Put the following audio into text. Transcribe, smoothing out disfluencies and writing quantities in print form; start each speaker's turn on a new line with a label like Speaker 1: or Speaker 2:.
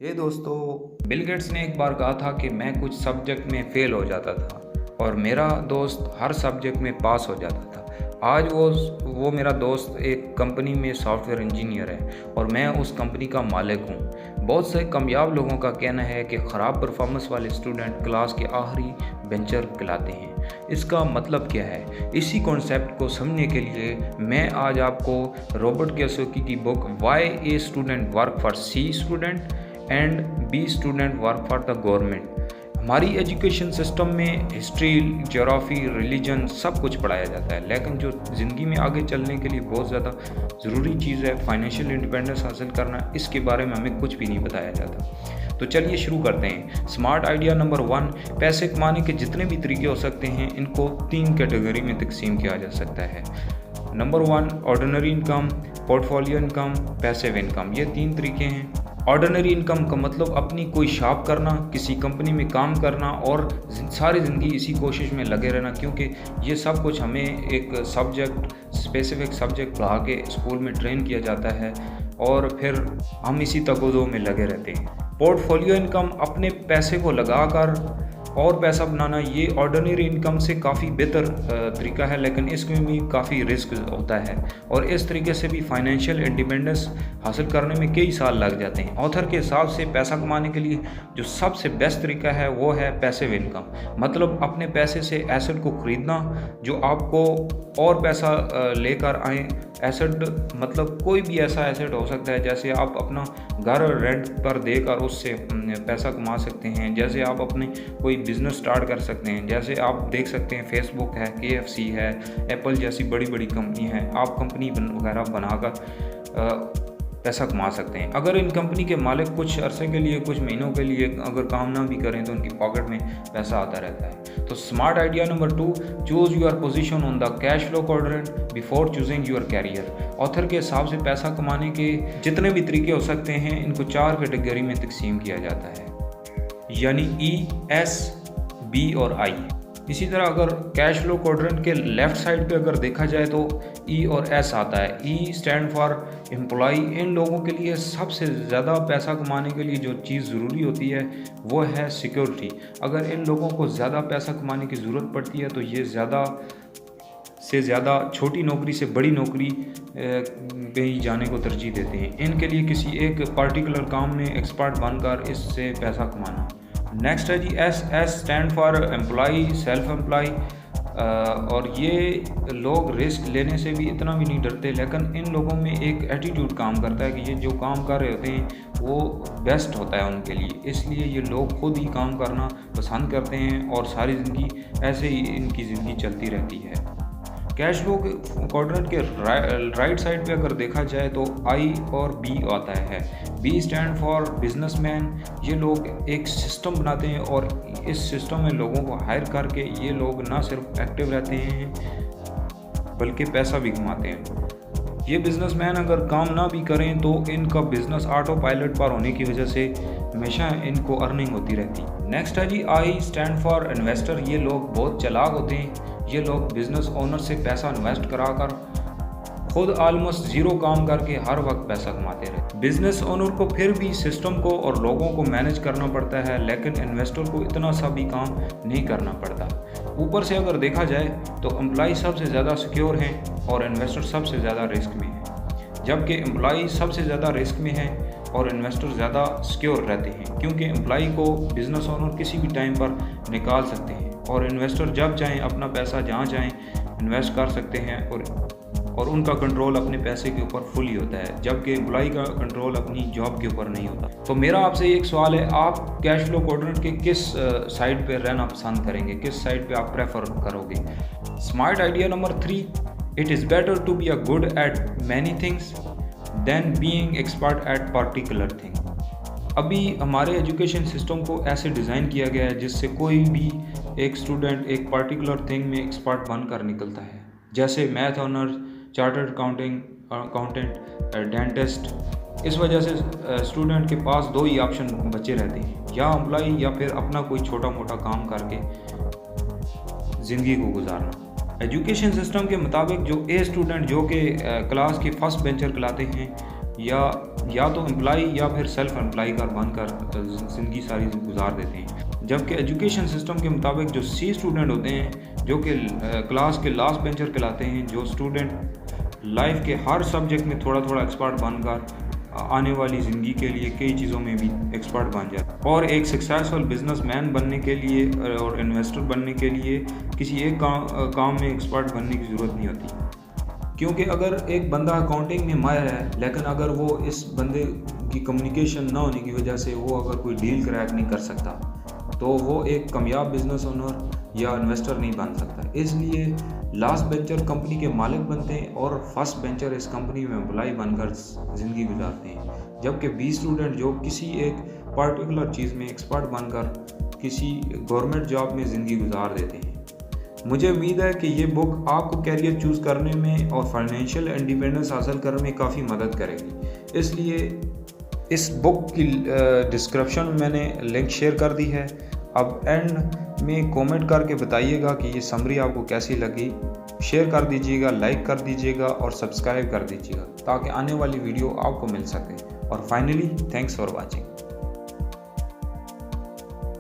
Speaker 1: दोस्तों, Bill Gates ने एक बार कहा था कि मैं कुछ सब्जेक्ट में फ़ेल हो जाता था और मेरा दोस्त हर सब्जेक्ट में पास हो जाता था। आज वो मेरा दोस्त एक कंपनी में सॉफ्टवेयर इंजीनियर है और मैं उस कंपनी का मालिक हूँ। बहुत से कामयाब लोगों का कहना है कि ख़राब परफॉर्मेंस वाले स्टूडेंट क्लास के आखिरी बेंचर कहलाते हैं। इसका मतलब क्या है? इसी कॉन्सेप्ट को समझने के लिए मैं आज आपको रॉबर्ट कियोसाकी की book why A student work for C student and B student work for the government. हमारी एजुकेशन सिस्टम में हिस्ट्री, ज्योग्राफी, रिलीजन सब कुछ पढ़ाया जाता है, लेकिन जो ज़िंदगी में आगे चलने के लिए बहुत ज़्यादा ज़रूरी चीज़ है फाइनेंशियल इंडिपेंडेंस हासिल करना, इसके बारे में हमें कुछ भी नहीं बताया जाता। तो चलिए शुरू करते हैं। स्मार्ट आइडिया नंबर 1, पैसे कमाने के जितने भी तरीके हो सकते हैं इनको 3 कैटेगरी में तकसीम किया जा सकता है। Number 1, ordinary income, portfolio income, passive income. ये 3 तरीके हैं। ऑर्डिनरी इनकम का मतलब अपनी कोई शॉप करना, किसी कंपनी में काम करना और सारी ज़िंदगी इसी कोशिश में लगे रहना, क्योंकि ये सब कुछ हमें एक स्पेसिफिक सब्जेक्ट पढ़ा के स्कूल में ट्रेन किया जाता है और फिर हम इसी तगोदो में लगे रहते हैं। पोर्टफोलियो इनकम, अपने पैसे को लगाकर और पैसा बनाना, ये ऑर्डिनरी इनकम से काफ़ी बेहतर तरीका है, लेकिन इसमें भी काफ़ी रिस्क होता है और इस तरीके से भी फाइनेंशियल इंडिपेंडेंस हासिल करने में कई साल लग जाते हैं। ऑथर के हिसाब से पैसा कमाने के लिए जो सबसे बेस्ट तरीका है वो है पैसिव इनकम, मतलब अपने पैसे से एसेट को ख़रीदना जो आपको और पैसा लेकर आए। एसेट मतलब कोई भी ऐसा एसेट हो सकता है, जैसे आप अपना घर रेंट पर देकर उससे पैसा कमा सकते हैं, जैसे आप अपने कोई बिज़नेस स्टार्ट कर सकते हैं, जैसे आप देख सकते हैं फेसबुक है, KFC है, एप्पल जैसी बड़ी बड़ी कंपनी है। आप कंपनी वगैरह बनाकर पैसा कमा सकते हैं। अगर इन कंपनी के मालिक कुछ अरसे के लिए, कुछ महीनों के लिए अगर काम ना भी करें तो उनकी पॉकेट में पैसा आता रहता है। तो smart idea number 2, choose your position on the cash flow quadrant before choosing your career. Author के हिसाब से पैसा कमाने के जितने भी तरीके हो सकते हैं इनको 4 कैटेगरी में तकसीम किया जाता है, यानी E, S, B और I। इसी तरह अगर कैश फ्लो क्वाड्रेंट के लेफ़्ट साइड पे अगर देखा जाए तो E और S आता है। E stand for employee. इन लोगों के लिए सबसे ज़्यादा पैसा कमाने के लिए जो चीज़ ज़रूरी होती है वो है सिक्योरिटी। अगर इन लोगों को ज़्यादा पैसा कमाने की ज़रूरत पड़ती है तो ये ज़्यादा से ज़्यादा छोटी नौकरी से बड़ी नौकरी पे ही जाने को तरजीह देते हैं। इनके लिए किसी एक पर्टिकुलर काम में एक्सपर्ट बनकर इससे पैसा कमाना। नेक्स्ट है जी S stand for employee, self employ. और ये लोग रिस्क लेने से भी इतना भी नहीं डरते, लेकिन इन लोगों में एक एटीट्यूड काम करता है कि ये जो काम कर रहे होते हैं वो बेस्ट होता है उनके लिए, इसलिए ये लोग खुद ही काम करना पसंद करते हैं और सारी ज़िंदगी ऐसे ही इनकी ज़िंदगी चलती रहती है। कैश फ्लो क्वाड्रेंट के राइट साइड पे अगर देखा जाए तो I और B आता है। B stand for businessman. ये लोग एक सिस्टम बनाते हैं और इस सिस्टम में लोगों को हायर करके ये लोग ना सिर्फ एक्टिव रहते हैं बल्कि पैसा भी कमाते हैं। ये बिजनेसमैन अगर काम ना भी करें तो इनका बिजनेस ऑटो पायलट पर होने की वजह से हमेशा इनको अर्निंग होती रहती है। नेक्स्ट है जी I स्टैंड फॉर इन्वेस्टर। ये लोग बहुत चालाक होते हैं। ये लोग बिजनेस ओनर से पैसा इन्वेस्ट कराकर खुद ऑलमोस्ट ज़ीरो काम करके हर वक्त पैसा कमाते रहते। बिजनेस ओनर को फिर भी सिस्टम को और लोगों को मैनेज करना पड़ता है, लेकिन इन्वेस्टर को इतना सा भी काम नहीं करना पड़ता। ऊपर से अगर देखा जाए तो एम्प्लॉय सबसे ज़्यादा सिक्योर हैं और इन्वेस्टर सबसे ज़्यादा रिस्क में है, जबकि एम्प्लॉय सबसे ज़्यादा रिस्क में है और इन्वेस्टर ज़्यादा सिक्योर रहते हैं, क्योंकि एम्प्लॉय को बिजनेस ओनर किसी भी टाइम पर निकाल सकते हैं और इन्वेस्टर जब चाहें अपना पैसा जहाँ चाहें इन्वेस्ट कर सकते हैं और उनका कंट्रोल अपने पैसे के ऊपर फुली होता है, जबकि एम्प्लॉय का कंट्रोल अपनी जॉब के ऊपर नहीं होता। तो मेरा आपसे एक सवाल है, आप कैश फ्लो क्वाड्रेंट के किस साइड पे रहना पसंद करेंगे, किस साइड पे आप प्रेफर करोगे? Smart idea number 3, it is better to be a good at many things than being expert at particular thing. अभी हमारे एजुकेशन सिस्टम को ऐसे डिज़ाइन किया गया है जिससे कोई भी एक स्टूडेंट एक पर्टिकुलर थिंग में एक्सपर्ट बनकर निकलता है, जैसे math honours, chartered accountant, dentist. इस वजह से स्टूडेंट के पास 2 ही ऑप्शन बचे रहते हैं, या एम्प्लॉय या फिर अपना कोई छोटा मोटा काम करके ज़िंदगी को गुजारना। एजुकेशन सिस्टम के मुताबिक जो A स्टूडेंट जो कि क्लास के फर्स्ट बेंचर कहलाते हैं या तो एम्प्लॉय या फिर सेल्फ एम्प्लॉय का बनकर ज़िंदगी सारी गुजार देते हैं। जबकि एजुकेशन सिस्टम के मुताबिक जो सी स्टूडेंट होते हैं, जो कि क्लास के लास्ट बेंचर कहलाते हैं, जो स्टूडेंट लाइफ के हर सब्जेक्ट में थोड़ा थोड़ा एक्सपर्ट बनकर आने वाली ज़िंदगी के लिए कई चीज़ों में भी एक्सपर्ट बन जाए। और एक सक्सेसफुल बिजनेसमैन बनने के लिए और इन्वेस्टर बनने के लिए किसी एक काम में एक्सपर्ट बनने की ज़रूरत नहीं होती। क्योंकि अगर एक बंदा अकाउंटिंग में माहिर है, लेकिन अगर वो इस बंदे की कम्युनिकेशन ना होने की वजह से वो अगर कोई डील क्रैक नहीं कर सकता, तो वो एक कामयाब बिजनेस ओनर या इन्वेस्टर नहीं बन सकता। इसलिए लास्ट बेंचर कंपनी के मालिक बनते हैं और फर्स्ट बेंचर इस कंपनी में एम्प्लॉय बनकर ज़िंदगी गुजारते हैं। जबकि 20 स्टूडेंट जो किसी एक पर्टिकुलर चीज़ में एक्सपर्ट बनकर किसी गवर्नमेंट जॉब में ज़िंदगी गुजार देते हैं। मुझे उम्मीद है कि ये बुक आपको कैरियर चूज़ करने में और फाइनेंशियल इंडिपेंडेंस हासिल करने में काफ़ी मदद करेगी। इसलिए इस बुक की डिस्क्रिप्शन में मैंने लिंक शेयर कर दी है। अब एंड में कमेंट करके बताइएगा कि ये समरी आपको कैसी लगी। शेयर कर दीजिएगा, लाइक कर दीजिएगा और सब्सक्राइब कर दीजिएगा ताकि आने वाली वीडियो आपको मिल सके। और फाइनली थैंक्स फॉर वॉचिंग।